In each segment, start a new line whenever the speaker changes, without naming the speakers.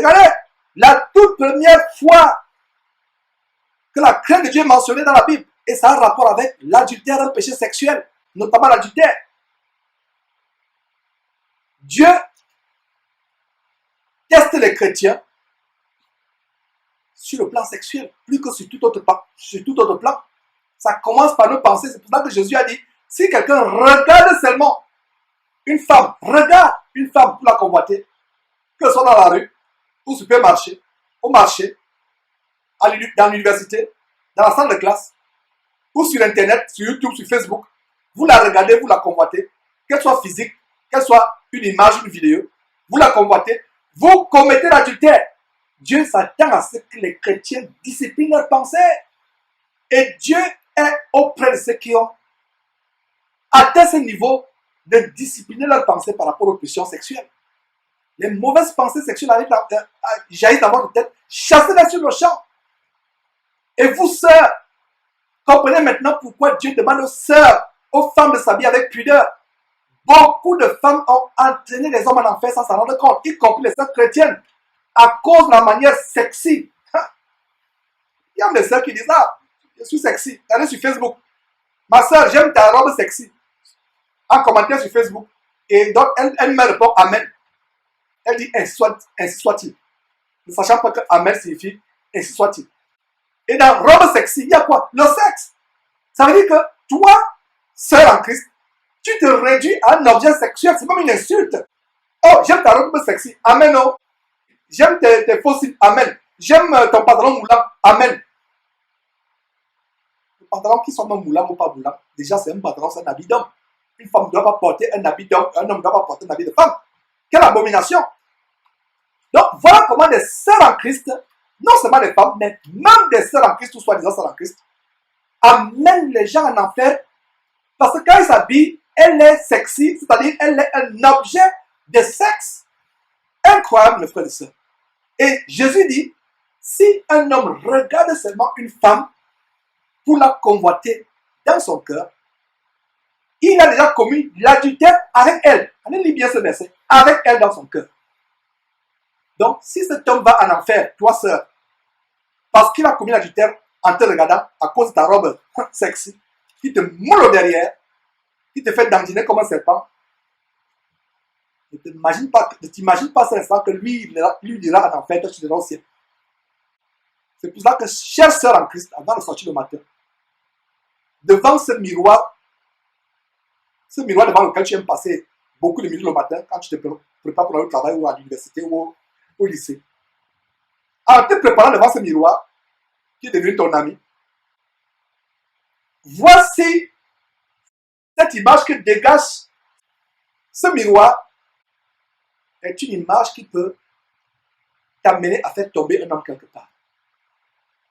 Regardez, la toute première fois que la crainte de Dieu est mentionnée dans la Bible, et ça a un rapport avec l'adultère, un péché sexuel, notamment l'adultère. Dieu teste les chrétiens sur le plan sexuel, plus que sur tout autre plan. Ça commence par nos pensées. C'est pour ça que Jésus a dit, si quelqu'un regarde seulement une femme, regarde une femme pour la convoiter, que ce soit dans la rue, au supermarché, au marché, dans l'université, dans la salle de classe, ou sur Internet, sur YouTube, sur Facebook, vous la regardez, vous la convoitez, qu'elle soit physique, qu'elle soit une image, une vidéo, vous la convoitez, vous commettez l'adultère. Dieu s'attend à ce que les chrétiens disciplinent leurs pensées. Et Dieu est auprès de ceux qui ont atteint ce niveau de discipliner leurs pensées par rapport aux pulsions sexuelles. Les mauvaises pensées sexuelles jaillissent dans votre tête, chassez-les sur le champ. Et vous, sœurs, comprenez maintenant pourquoi Dieu demande aux sœurs, aux femmes de s'habiller avec pudeur. Beaucoup de femmes ont entraîné les hommes en enfer sans s'en rendre compte, y compris les sœurs chrétiennes, à cause de la manière sexy. Il y a des sœurs qui disent, ah, je suis sexy. Allez sur Facebook. Ma sœur, j'aime ta robe sexy. En commentaire sur Facebook. Et donc, elle me répond Amen. Elle dit ainsi soit-il. Ne sachant pas que Amen signifie ainsi soit-il. Et dans robe sexy, il y a quoi? Le sexe. Ça veut dire que toi, sœur en Christ, tu te réduis à un objet sexuel. C'est même une insulte. Oh, j'aime ta robe sexy. Amen. Oh. J'aime tes fossiles. Amen. J'aime ton pantalon moulant. Amen. Le pantalon qui soit même moulant ou pas moulant, déjà c'est un pantalon, c'est un habit d'homme. Une femme ne doit pas porter un habit d'homme, un homme ne doit pas porter un habit de femme. Quelle abomination! Donc voilà comment des sœurs en Christ, non seulement des femmes, mais même des sœurs en Christ, ou soi-disant sœurs en Christ, amènent les gens en enfer parce que quand ils s'habillent, elle est sexy, c'est-à-dire elle est un objet de sexe. Incroyable, mes frères et sœurs. Et Jésus dit, si un homme regarde seulement une femme pour la convoiter dans son cœur, il a déjà commis l'adultère avec elle. Allez lire bien ce verset. Avec elle dans son cœur. Donc, si cet homme va en enfer, toi sœur, parce qu'il a commis l'adultère en te regardant à cause de ta robe sexy, qui te moule au derrière, qui te fait dandiner comme un serpent, ne t'imagine pas cet instant que lui dira en enfer, toi tu diras au ciel. C'est pour ça que, chère sœur en Christ, avant de sortir le matin, devant ce miroir devant lequel tu aimes passer beaucoup de minutes le matin quand tu te prépares pour aller au travail ou à l'université ou au lycée. En te préparant devant ce miroir, qui est devenu ton ami, voici cette image que dégage ce miroir est une image qui peut t'amener à faire tomber un homme quelque part.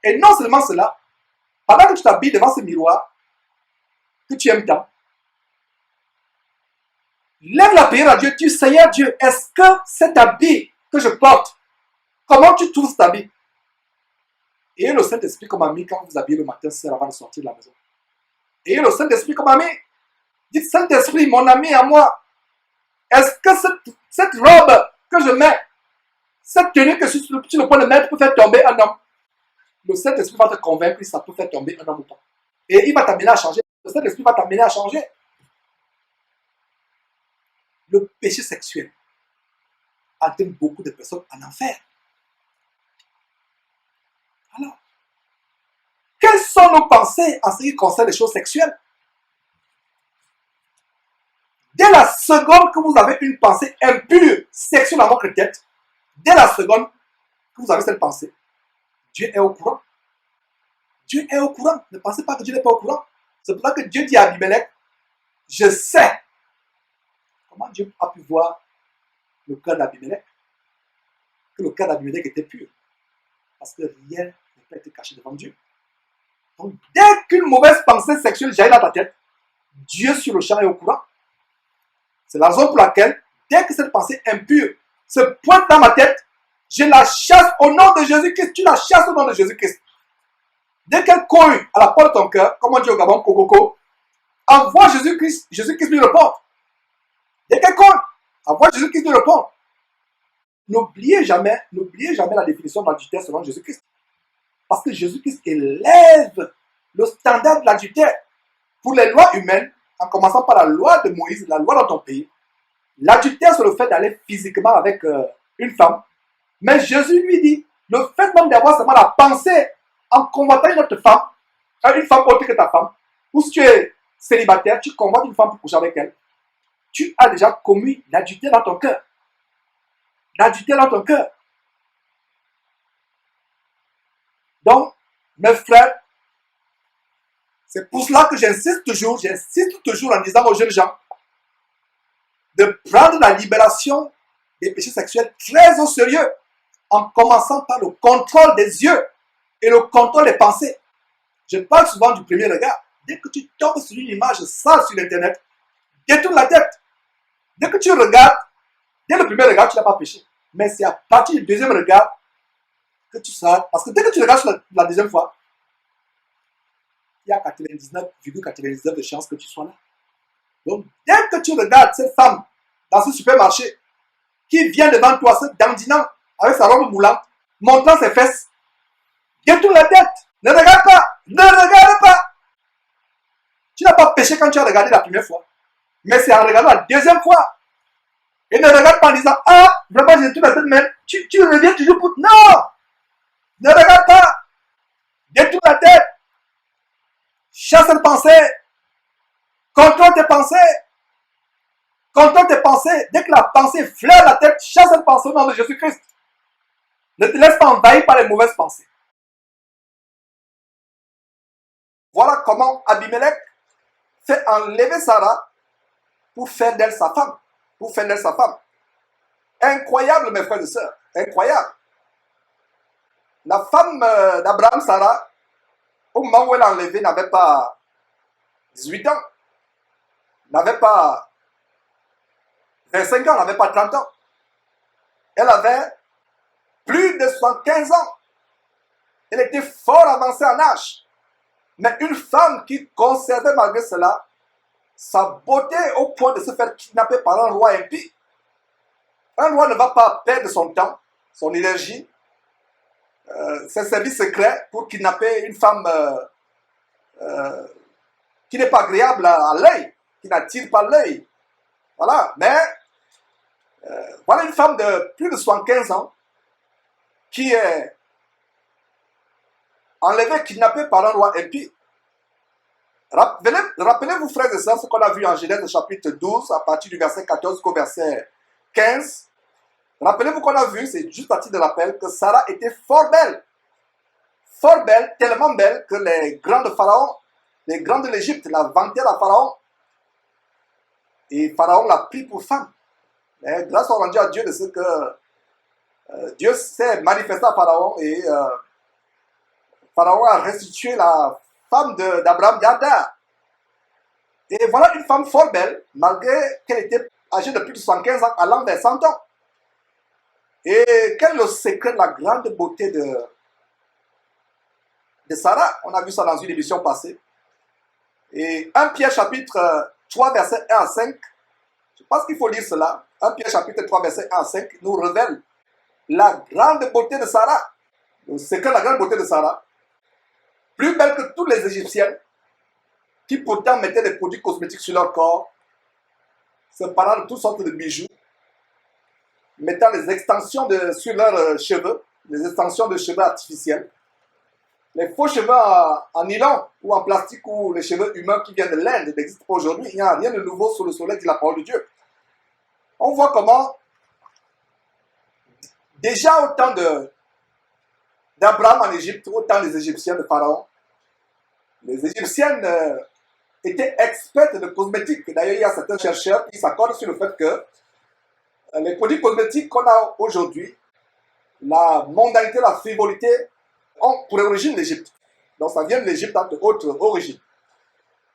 Et non seulement cela, pendant que tu t'habilles devant ce miroir que tu aimes tant, lève la prière à Dieu, tu dis, Seigneur Dieu, est-ce que cet habit que je porte, comment tu trouves cet habit? Et le Saint-Esprit comme ami quand vous habillez le matin, c'est avant de sortir de la maison. Et le Saint-Esprit comme ami, dites, Saint-Esprit, mon ami à moi, est-ce que cette robe que je mets, cette tenue que je suis sur le point de mettre peut faire tomber un homme? Le Saint-Esprit va te convaincre que ça peut faire tomber un homme ou pas. Et il va t'amener à changer. Le Saint-Esprit va t'amener à changer. Le péché sexuel entraîne beaucoup de personnes en enfer. Alors, quelles sont nos pensées en ce qui concerne les choses sexuelles? Dès la seconde que vous avez une pensée impure, sexuelle dans votre tête, dès la seconde que vous avez cette pensée, Dieu est au courant. Dieu est au courant. Ne pensez pas que Dieu n'est pas au courant. C'est pour ça que Dieu dit à Abimelech, je sais. Comment Dieu a pu voir le cœur d'Abimelech? Que le cœur d'Abimelech était pur. Parce que rien ne peut être caché devant Dieu. Donc, dès qu'une mauvaise pensée sexuelle jaillit dans ta tête, Dieu sur le champ est au courant. C'est la raison pour laquelle, dès que cette pensée impure se pointe dans ma tête, je la chasse au nom de Jésus-Christ. Tu la chasses au nom de Jésus-Christ. Dès qu'elle cogne à la porte de ton cœur, comme on dit au Gabon, Kokoko, envoie Jésus-Christ, Jésus-Christ lui répond. Dès qu'elle cogne, envoie Jésus-Christ lui répond. n'oubliez jamais la définition de l'adultère selon Jésus-Christ. Parce que Jésus-Christ élève le standard de l'adultère. Pour les lois humaines, en commençant par la loi de Moïse, la loi dans ton pays, l'adultère, c'est le fait d'aller physiquement avec une femme. Mais Jésus lui dit, le fait même d'avoir seulement la pensée en convoitant une autre femme, une femme autre que ta femme, ou si tu es célibataire, tu convoites une femme pour coucher avec elle, tu as déjà commis l'adultère dans ton cœur. L'adultère dans ton cœur. Donc, mes frères, c'est pour cela que j'insiste toujours en disant aux jeunes gens de prendre la libération des péchés sexuels très au sérieux, en commençant par le contrôle des yeux et le contrôle des pensées. Je parle souvent du premier regard. Dès que tu tombes sur une image sale sur Internet, détourne la tête. Dès que tu regardes, dès le premier regard, tu n'as pas péché. Mais c'est à partir du deuxième regard que tu seras. Parce que dès que tu regardes sur la deuxième fois, il y a 99,99% de chances que tu sois là. Donc, dès que tu regardes cette femme dans ce supermarché qui vient devant toi, ce dandinant avec sa robe moulante, montrant ses fesses, détourne la tête. Ne regarde pas. Ne regarde pas. Tu n'as pas péché quand tu as regardé la première fois. Mais c'est en regardant la deuxième fois. Et ne regarde pas en disant, ah, vraiment, j'ai tout la tête, mais tu reviens toujours pour... Non. Ne regarde pas. Détourne la tête. Chasse une pensée. Contrôle tes pensées. Contrôle tes pensées. Dès que la pensée flaire la tête, chasse une pensée au nom de Jésus-Christ. Ne te laisse pas envahir par les mauvaises pensées. Voilà comment Abimelech fait enlever Sarah pour faire d'elle sa femme. Pour faire d'elle sa femme. Incroyable, mes frères et sœurs. Incroyable. La femme d'Abraham, Sarah, au moment où elle l'a enlevée, n'avait pas 18 ans. N'avait pas 25 ans, n'avait pas 30 ans. Elle avait plus de 75 ans. Elle était fort avancée en âge. Mais une femme qui conservait malgré cela sa beauté au point de se faire kidnapper par un roi impie. Un roi ne va pas perdre son temps, son énergie, ses services secrets pour kidnapper une femme qui n'est pas agréable à l'œil, qui n'attire pas l'œil. Voilà. Mais voilà une femme de plus de 75 ans qui est enlevée, kidnappée par un roi impie. Rappelez-vous, frères et sœurs, ce qu'on a vu en Genèse chapitre 12, à partir du verset 14 jusqu'au verset 15. Rappelez-vous qu'on a vu, c'est juste à titre de rappel, que Sarah était fort belle. Fort belle, tellement belle que les grands de Pharaon, les grands de l'Égypte, la vantèrent à Pharaon. Et Pharaon l'a pris pour femme. Mais grâce au rendu à Dieu de ce que Dieu s'est manifesté à Pharaon et Pharaon a restitué la femme d'Abraham d'Adar. Et voilà une femme fort belle, malgré qu'elle était âgée de plus de 75 ans, allant vers 100 ans. Et quel est le secret de la grande beauté de Sarah? On a vu ça dans une émission passée. Et 1 Pierre chapitre 3, verset 1 à 5, je pense qu'il faut lire cela. 1 Pierre chapitre 3, verset 1 à 5 nous révèle la grande beauté de Sarah. Le secret de la grande beauté de Sarah. Plus belle que toutes les Égyptiennes, qui pourtant mettaient des produits cosmétiques sur leur corps, se parlant de toutes sortes de bijoux, mettant les extensions sur leurs cheveux, les extensions de cheveux artificiels, les faux cheveux en nylon ou en plastique ou les cheveux humains qui viennent de l'Inde n'existent pas aujourd'hui. Il n'y a rien de nouveau sous le soleil, dit la parole de Dieu. On voit comment, déjà au temps d'Abraham en Égypte, au temps des Égyptiens de Pharaon, les Égyptiennes étaient expertes de cosmétiques. D'ailleurs, il y a certains chercheurs qui s'accordent sur le fait que les produits cosmétiques qu'on a aujourd'hui, la mondanité, la frivolité, ont pour origine l'Égypte. Donc ça vient de l'Égypte entre autres origines.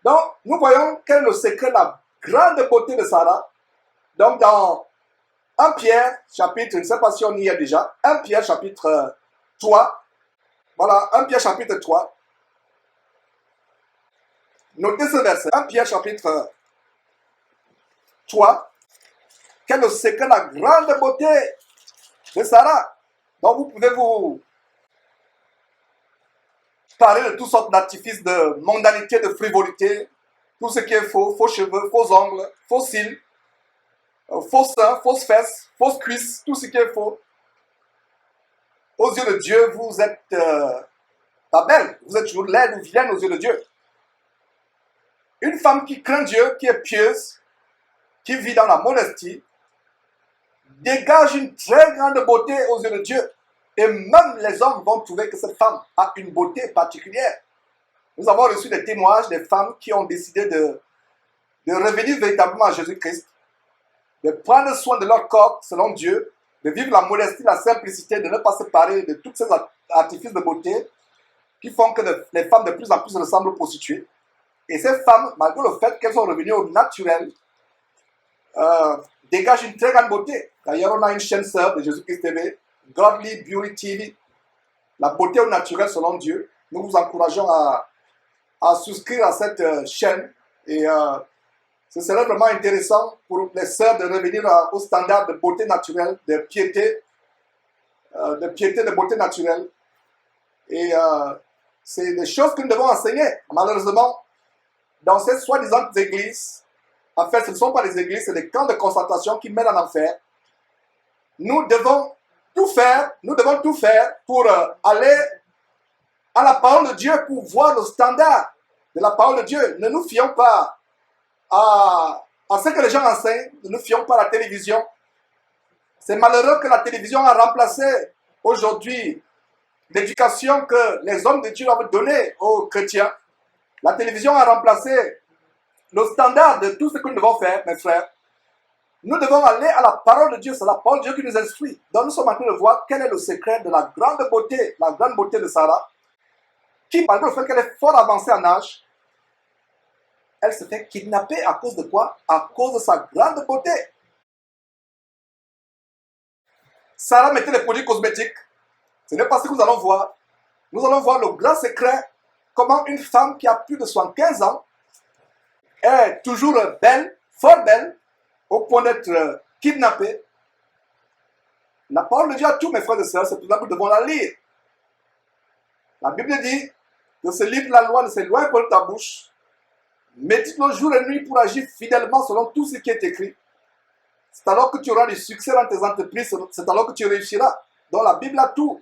Donc nous voyons quel est le secret de la grande beauté de Sarah. Donc dans 1 Pierre chapitre, je ne sais pas si on y est déjà, 1 Pierre chapitre 3, voilà, 1 Pierre chapitre 3. Notez ce verset, 1 Pierre chapitre 3. Quel est le secret de la grande beauté de Sarah. Donc vous pouvez vous parler de toutes sortes d'artifices, de mondanité, de frivolité, tout ce qui est faux, faux cheveux, faux ongles, faux cils, faux seins, fausses fesses, fausses cuisses, tout ce qui est faux. Aux yeux de Dieu, vous êtes pas belle, vous êtes toujours laide ou vilaine aux yeux de Dieu. Une femme qui craint Dieu, qui est pieuse, qui vit dans la modestie, dégage une très grande beauté aux yeux de Dieu. Et même les hommes vont trouver que cette femme a une beauté particulière. Nous avons reçu des témoignages des femmes qui ont décidé de revenir véritablement à Jésus-Christ, de prendre soin de leur corps selon Dieu, de vivre la modestie, la simplicité, de ne pas se parer de tous ces artifices de beauté qui font que les femmes de plus en plus ressemblent aux prostituées. Et ces femmes, malgré le fait qu'elles sont revenues au naturel, dégagent une très grande beauté. D'ailleurs, on a une chaîne sœur de Jésus-Christ TV, Godly Beauty TV, la beauté au naturel selon Dieu. Nous vous encourageons à souscrire à cette chaîne et ce serait vraiment intéressant pour les sœurs de revenir au standard de beauté naturelle, de piété, de beauté naturelle. Et c'est des choses que nous devons enseigner. Malheureusement, dans ces soi-disant églises, en fait, ce ne sont pas des églises, c'est des camps de concentration qui mènent en enfer. Nous devons tout faire pour aller à la parole de Dieu, pour voir le standard de la parole de Dieu. Ne nous fions pas à ce que les gens enseignent, ne nous fions pas à la télévision. C'est malheureux que la télévision a remplacé aujourd'hui l'éducation que les hommes de Dieu doivent donner aux chrétiens. La télévision a remplacé le standard de tout ce que nous devons faire, mes frères. Nous devons aller à la parole de Dieu. C'est la parole de Dieu qui nous instruit. Donc nous sommes en train de voir quel est le secret de la grande beauté de Sarah, qui, malgré le fait qu'elle est fort avancée en âge, elle se fait kidnapper à cause de quoi? À cause de sa grande beauté. Sarah mettait les produits cosmétiques. Ce n'est pas ce que nous allons voir. Nous allons voir le grand secret, comment une femme qui a plus de 75 ans est toujours belle, fort belle, au point d'être kidnappée. La parole de Dieu a tout, mes frères et sœurs, c'est pour ça que nous devons la lire. La Bible dit que ce livre, la loi, ne s'éloigne pas de ta bouche. Médite-le jour et nuit pour agir fidèlement selon tout ce qui est écrit. C'est alors que tu auras du succès dans tes entreprises, c'est alors que tu réussiras. Donc la Bible a tout.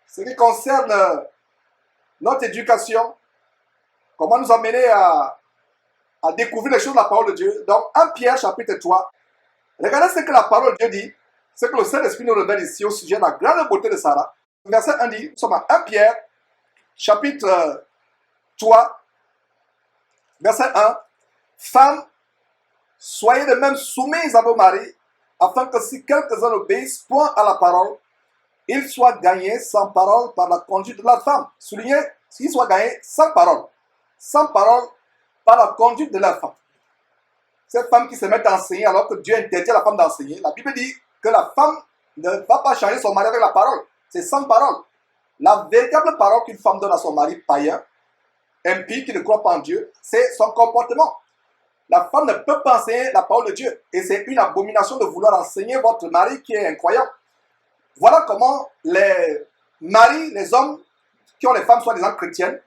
Ce qui concerne notre éducation, comment nous amener à découvrir les choses de la parole de Dieu. Donc 1 Pierre chapitre 3, regardez ce que la parole de Dieu dit, ce que le Saint-Esprit nous révèle ici au sujet de la grande beauté de Sarah. Verset 1 dit, nous sommes à 1 Pierre chapitre 3, verset 1. Femmes, soyez de même soumises à vos maris, afin que si quelques-uns obéissent point à la parole, ils soient gagnés sans parole par la conduite de la femme. Soulignez, qu'ils soient gagnés sans parole. Sans parole par la conduite de la femme. Cette femme qui se met à enseigner alors que Dieu interdit à la femme d'enseigner. La Bible dit que la femme ne va pas changer son mari avec la parole. C'est sans parole. La véritable parole qu'une femme donne à son mari païen, impie, qui ne croit pas en Dieu, c'est son comportement. La femme ne peut pas enseigner la parole de Dieu. Et c'est une abomination de vouloir enseigner votre mari qui est incroyant. Voilà comment les maris, les hommes qui ont les femmes soi-disant chrétiennes,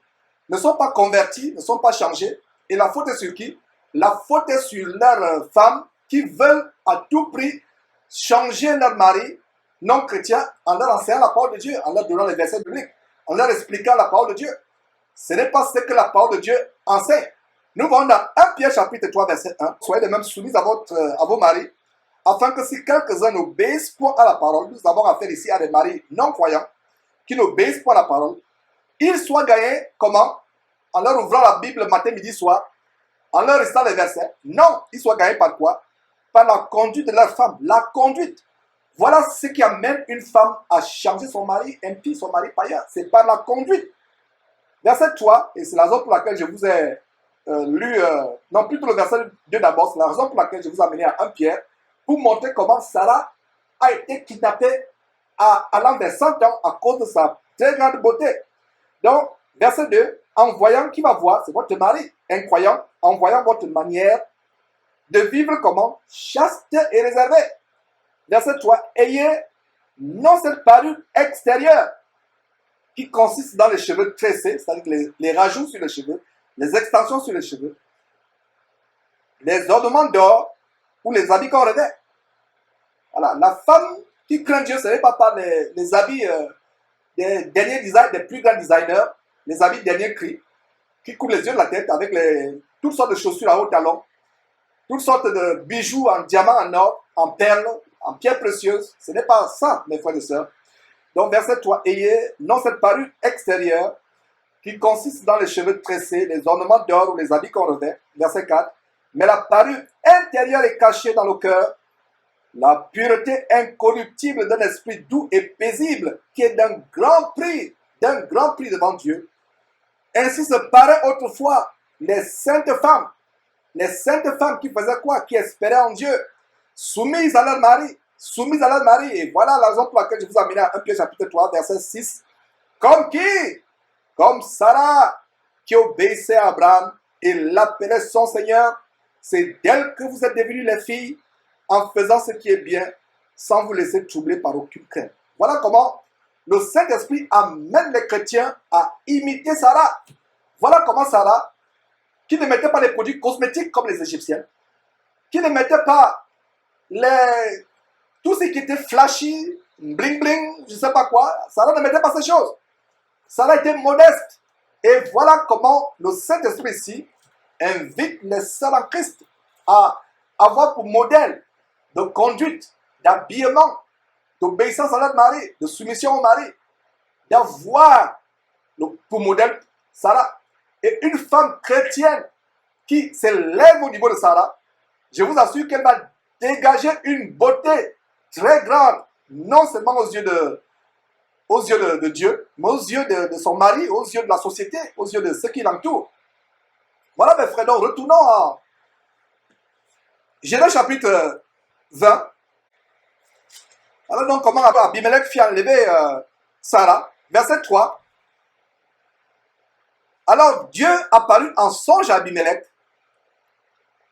ne sont pas convertis, ne sont pas changés. Et la faute est sur qui? La faute est sur leurs femmes qui veulent à tout prix changer leur mari non chrétien en leur enseignant la parole de Dieu, en leur donnant les versets bibliques, en leur expliquant la parole de Dieu. Ce n'est pas ce que la parole de Dieu enseigne. Nous voyons dans 1 Pierre chapitre 3 verset 1, soyez de même soumis à vos maris, afin que si quelques-uns n'obéissent point à la parole, nous avons affaire ici à des maris non croyants, qui n'obéissent point à la parole, ils soient gagnés, comment? En leur ouvrant la Bible matin, midi, soir, en leur restant les versets. Non, ils soient gagnés par quoi? Par la conduite de leur femme. La conduite. Voilà ce qui amène une femme à changer son mari impie, son mari païen. C'est par la conduite. Verset 3, et c'est la raison pour laquelle je vous ai lu, non plutôt le verset 2 d'abord, c'est la raison pour laquelle je vous ai amené à 1 Pierre, pour montrer comment Sarah a été kidnappée à l'âge de 100 ans à cause de sa très grande beauté. Donc, verset 2, en voyant qui va voir, c'est votre mari, incroyant, en voyant votre manière de vivre comment? Chaste et réservée. Verset 3, ayez non cette parure extérieure qui consiste dans les cheveux tressés, c'est-à-dire les rajouts sur les cheveux, les extensions sur les cheveux, les ornements d'or ou les habits qu'on revêt. Voilà, la femme qui craint Dieu, ce n'est pas par les habits des derniers designers, des plus grands designers, les habits dernier cri, qui couvrent les yeux de la tête avec toutes sortes de chaussures à haut talon, toutes sortes de bijoux en diamant, en or, en perles, en pierres précieuses. Ce n'est pas ça, mes frères et sœurs. Donc, verset 3, ayez non cette parure extérieure qui consiste dans les cheveux tressés, les ornements d'or ou les habits qu'on revêt. Verset 4, mais la parure intérieure est cachée dans le cœur, la pureté incorruptible d'un esprit doux et paisible qui est d'un grand prix devant Dieu. Ainsi se paraît autrefois les saintes femmes qui faisaient quoi? Qui espéraient en Dieu, soumises à leur mari. Et voilà la raison pour laquelle je vous amène à 1 Pierre chapitre 3, verset 6. Comme qui? Comme Sarah, qui obéissait à Abraham et l'appelait son Seigneur. C'est d'elle que vous êtes devenues les filles, en faisant ce qui est bien, sans vous laisser troubler par aucune crainte. Voilà comment le Saint-Esprit amène les chrétiens à imiter Sarah. Voilà comment Sarah, qui ne mettait pas les produits cosmétiques comme les Égyptiens, qui ne mettait pas tout ce qui était flashy, bling bling, je ne sais pas quoi, Sarah ne mettait pas ces choses. Sarah était modeste. Et voilà comment le Saint-Esprit ici invite les sœurs en Christ à avoir pour modèle de conduite, d'habillement, d'obéissance à leur mari, de soumission au mari, d'avoir pour modèle Sarah. Et une femme chrétienne qui s'élève au niveau de Sarah, je vous assure qu'elle va dégager une beauté très grande, non seulement aux yeux de Dieu, mais aux yeux de son mari, aux yeux de la société, aux yeux de ceux qui l'entourent. Voilà mes frères, donc retournons à Genèse chapitre 20. Alors donc comment Abimelech fit enlever Sarah, verset 3. Alors Dieu apparut en songe à Abimelech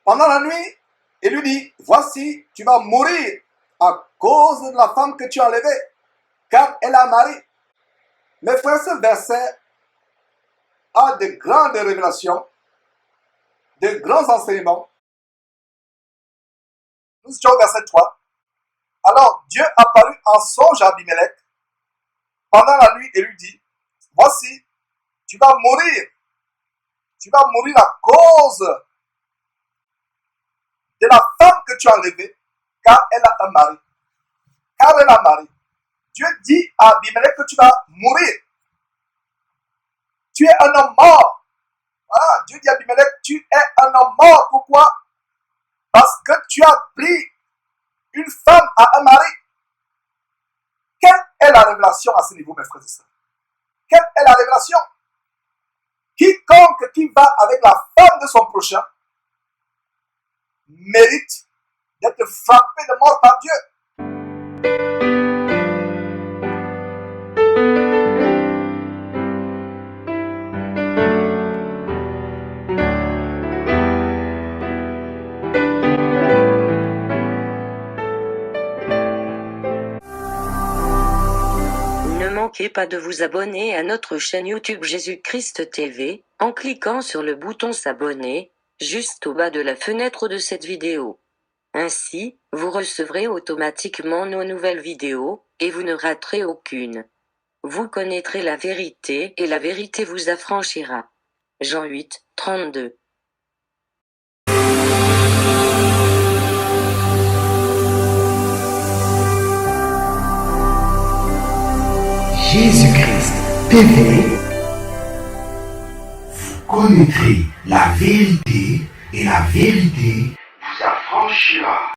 pendant la nuit et lui dit, voici, tu vas mourir à cause de la femme que tu as enlevée, car elle a un mari. Mes frères, ce verset a de grandes révélations, de grands enseignements. Nous étions au verset 3. Alors Dieu apparut en songe à Abimelech pendant la nuit et lui dit, voici, tu vas mourir à cause de la femme que tu as enlevée, car elle a un mari. Dieu dit à Abimelech que tu vas mourir. Tu es un homme mort. Voilà, Dieu dit à Abimelech, tu es un homme mort. Pourquoi? Parce que tu as pris une femme à un mari. Quelle est la révélation à ce niveau, mes frères et sœurs? Quelle est la révélation? Quiconque qui va avec la femme de son prochain mérite d'être frappé de mort par Dieu.
Ne manquez pas de vous abonner à notre chaîne YouTube Jésus-Christ TV, en cliquant sur le bouton s'abonner, juste au bas de la fenêtre de cette vidéo. Ainsi, vous recevrez automatiquement nos nouvelles vidéos, et vous ne raterez aucune. Vous connaîtrez la vérité, et la vérité vous affranchira. Jean 8, 32.
Jésus-Christ TV, vous connaîtrez la vérité et la vérité vous affranchira.